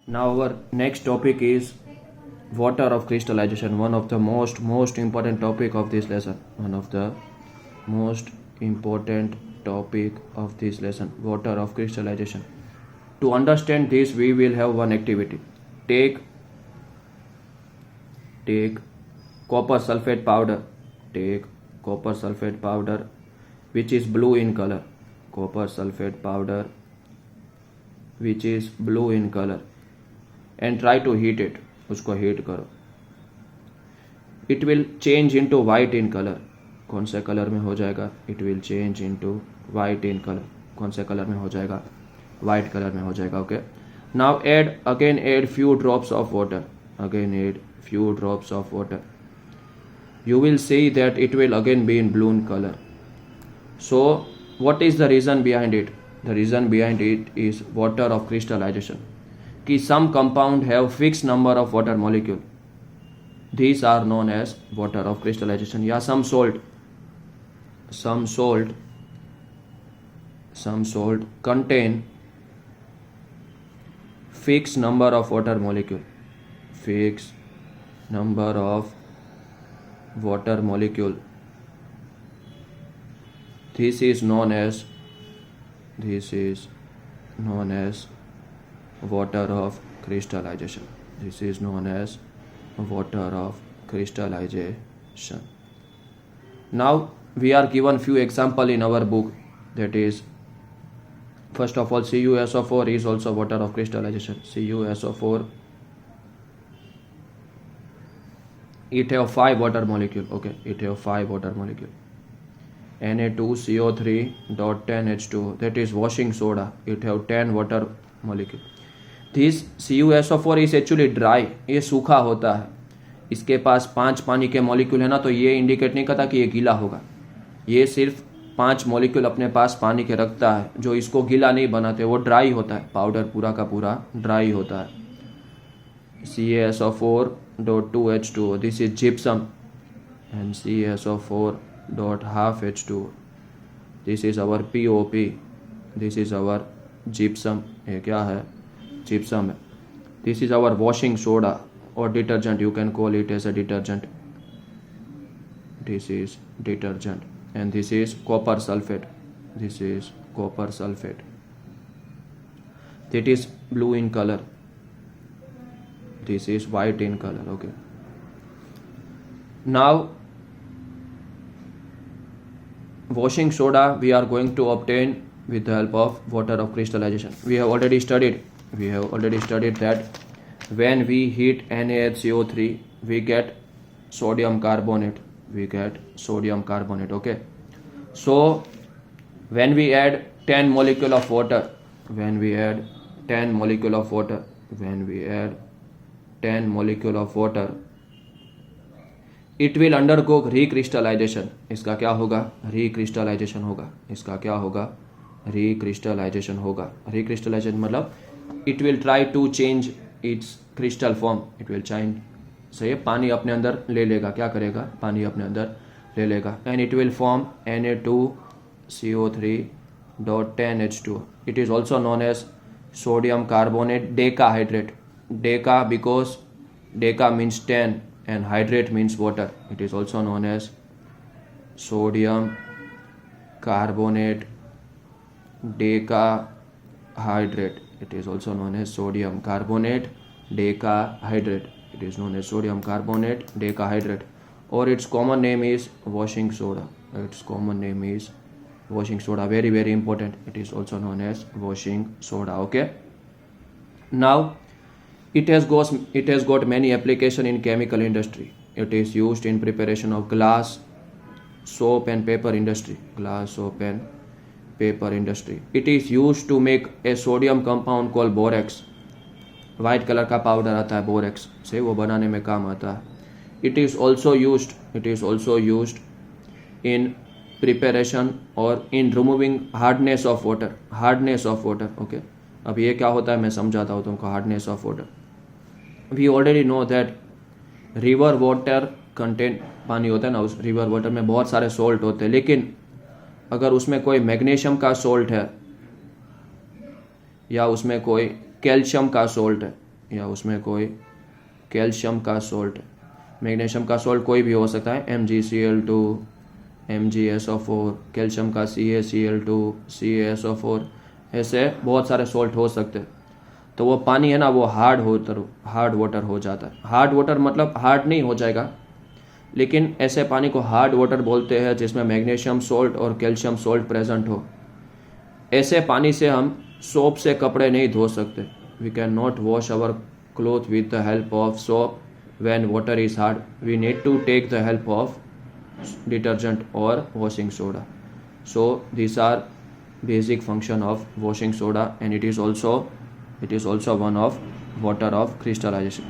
Now our next topic is water of crystallization. One of the most important topic of this lesson. One of the most important topic of this lesson. Water of crystallization. To understand this, we will have one activity. Take copper sulfate powder. Take copper sulfate powder, which is blue in color. Copper sulfate powder, which is blue in color, and try to heat it. उसको heat करो. It will change into white in color. कौन से colour में हो जाएगा? It will change into white in color. कौन से colour में हो जाएगा? White कलर में हो जाएगा. Okay. Now add few drops of water. Again add few drops of water. You will see that it will again be in blue in color. So what is the reason behind it? The reason behind it is water of crystallization. कि some compound have fixed number of water molecule. These are known as water of crystallization. या some salt contain fixed number of water molecule. Fixed number of water molecule. This is known as water of crystallization. This is known as water of crystallization. Now we are given few example in our book. That is, first of all, CuSO4 is also water of crystallization. CuSO4, it have 5 water molecule. Okay, it have 5 water molecule. Na2CO3.10H2, that is washing soda. It have 10 water molecule. This CuSO4 is actually dry. ये सूखा होता है. इसके पास 5 पानी के molecule है ना, तो ये इंडिकेट नहीं करता कि ये गीला होगा. ये सिर्फ 5 मॉलिक्यूल अपने पास पानी के रखता है, जो इसको गीला नहीं बनाते. वो ड्राई होता है. पाउडर पूरा का पूरा ड्राई होता है. CaSO4.2H2, this is gypsum, and CaSO4.12H2, this is our POP. This is our gypsum. ये क्या है? Gypsum है. This is our washing soda or detergent. You can call it as a detergent. This is detergent. And this is copper sulfate. This is copper sulfate. That is blue in color. This is white in color. Okay. Now washing soda we are going to obtain with the help of water of crystallization. We have already studied that when we heat NaHCO3, we get sodium carbonate. Okay. So when we add 10 molecule of water, it will undergo recrystallization. इसका क्या होगा? Recrystallization होगा. Recrystallization मतलब it will try to change its crystal form. It will change. सही है. पानी अपने अंदर ले लेगा. क्या करेगा? पानी अपने अंदर ले लेगा. And it will form Na2CO3.10H2. It is also known as sodium carbonate decahydrate. Deca because deca means 10 and hydrate means water. It is also known as sodium carbonate decahydrate. It is also known as sodium carbonate decahydrate. It is known as sodium carbonate decahydrate, or its common name is washing soda. Very, very important. It is also known as washing soda. Okay. Now it has got many application in chemical industry. It is used in preparation of glass, soap and paper industry. It is used to make a sodium compound called borax. White color का powder आता है borax से, वो बनाने में काम आता है. It is also used in preparation or in removing hardness of water. Okay. अब ये क्या होता है मैं समझाता हूँ तुमको. Hardness of water. We already know that river water contain, पानी होता है ना, उस river water में बहुत सारे salt होते हैं, लेकिन अगर उसमें कोई मैग्नीशियम का सॉल्ट है या उसमें कोई कैल्शियम का सॉल्ट है या उसमें कोई कैल्शियम का सॉल्ट, मैग्नीशियम का सॉल्ट कोई भी हो सकता है, MgCl2, MgSO4, कैल्शियम का CaCl2, CaSO4, ऐसे बहुत सारे सॉल्ट हो सकते हैं। तो वो पानी है ना वो हार्ड वाटर हो जाता है। हार्ड वाटर मतलब हार्ड नहीं हो जाएगा, लेकिन ऐसे पानी को हार्ड वाटर बोलते हैं जिसमें मैग्नीशियम सॉल्ट और कैल्शियम सॉल्ट प्रेजेंट हो। ऐसे पानी से हम सोप से कपड़े नहीं धो सकते। We can not wash our cloth with the help of soap when water is hard. We need to take the help of detergent or washing soda. So these are basic function of washing soda, and it is also one of water of crystallization.